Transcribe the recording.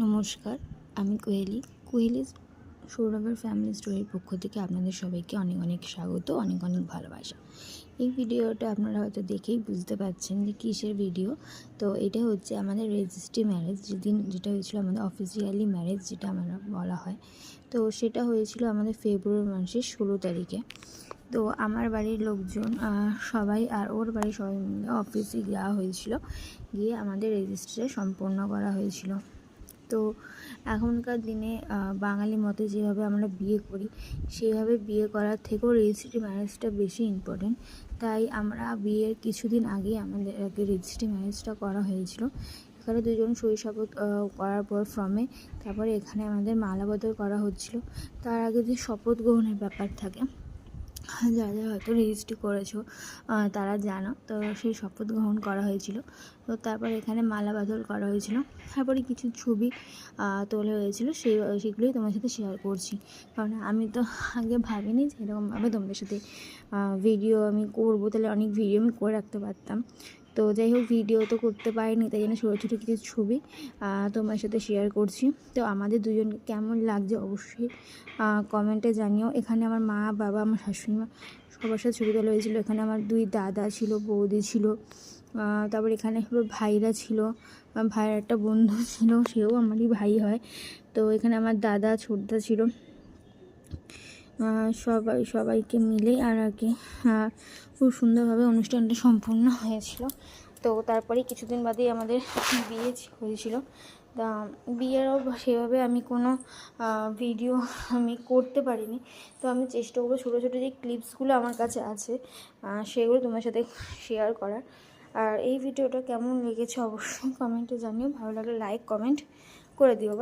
নমস্কার, আমি কোহেলিজ সৌরভের ফ্যামিলি স্টোরির পক্ষ থেকে আপনাদের সবাইকে অনেক অনেক স্বাগত, অনেক অনেক ভালোবাসা। এই ভিডিওটা আপনারা হয়তো দেখেই বুঝতে পারছেন যে কিসের ভিডিও। তো এটা হচ্ছে আমাদের রেজিস্ট্রি ম্যারেজ, যেটা হয়েছিল আমাদের অফিসিয়ালি ম্যারেজ যেটা আমরা বলা হয়। তো সেটা হয়েছিল আমাদের ফেব্রুয়ারি মাসের 16 তারিখে। তো আমার বাড়ির লোকজন সবাই আর ওর বাড়ির সবাই মিলে অফিসে যাওয়া হয়েছিল, গিয়ে আমাদের রেজিস্ট্রিটা সম্পন্ন করা হয়েছিল। তো এখনকার দিনে বাঙালি মতে যেভাবে আমরা বিয়ে করি সেভাবে বিয়ে করার থেকেও রেজিস্ট্রি ম্যারেজটা বেশি ইম্পর্টেন্ট। তাই আমরা বিয়ের কিছুদিন আগে আমাদের রেজিস্ট্রি ম্যারেজটা করা হয়েছিল। এখানে দুজন সই শপথ করার পর ফর্মে, তারপরে এখানে আমাদের মালা বদল করা হচ্ছিল। তার আগে যে শপথ গ্রহণের ব্যাপার থাকে, যারা হয়তো রেজিস্ট্রি করেছো তারা জানো, তো সেই শপথ গ্রহণ করা হয়েছিল। তো তারপর এখানে মালা বদল করা হয়েছিল, তারপরে কিছু ছবি তোলা হয়েছিল, সেগুলোই তোমার সাথে শেয়ার করছি। কারণ আমি তো আগে ভাবিনি যে এরকমভাবে তোমাদের সাথে ভিডিও আমি করবো, তাহলে অনেক ভিডিও আমি করে রাখতে পারতাম। তো যাই হোক, ভিডিও তো করতে পারিনি, তাই জন্য ছোটো ছোটো কিছু ছবি তোমার সাথে শেয়ার করছি। তো আমাদের দুজনকে কেমন লাগছে অবশ্যই কমেন্টে জানিও। এখানে আমার মা, বাবা, আমার শাশুড়িমা সবার সাথে ছবি তোলা হয়েছিলো। এখানে আমার দুই দাদা ছিল, বৌদি ছিল, তারপর এখানে ভাইরা ছিল, ভাইয়ের একটা বন্ধু ছিল, সেও আমারই ভাই হয়। তো এখানে আমার দাদা, ছোটদা ছিল, সবাইকে মিলে আর কি খুব সুন্দরভাবে অনুষ্ঠানটা সম্পূর্ণ হয়েছিল। তো তারপরে কিছুদিন বাদেই আমাদের বিয়ে হয়েছিল। তা বিয়েরও সেভাবে আমি কোনো ভিডিও আমি করতে পারিনি। তো আমি চেষ্টা করবো ছোটো ছোটো যে ক্লিপসগুলো আমার কাছে আছে সেগুলো তোমার সাথে শেয়ার করার। আর এই ভিডিওটা কেমন লেগেছে অবশ্যই কমেন্টে জানিও। ভালো লাগলে লাইক কমেন্ট করে দিও।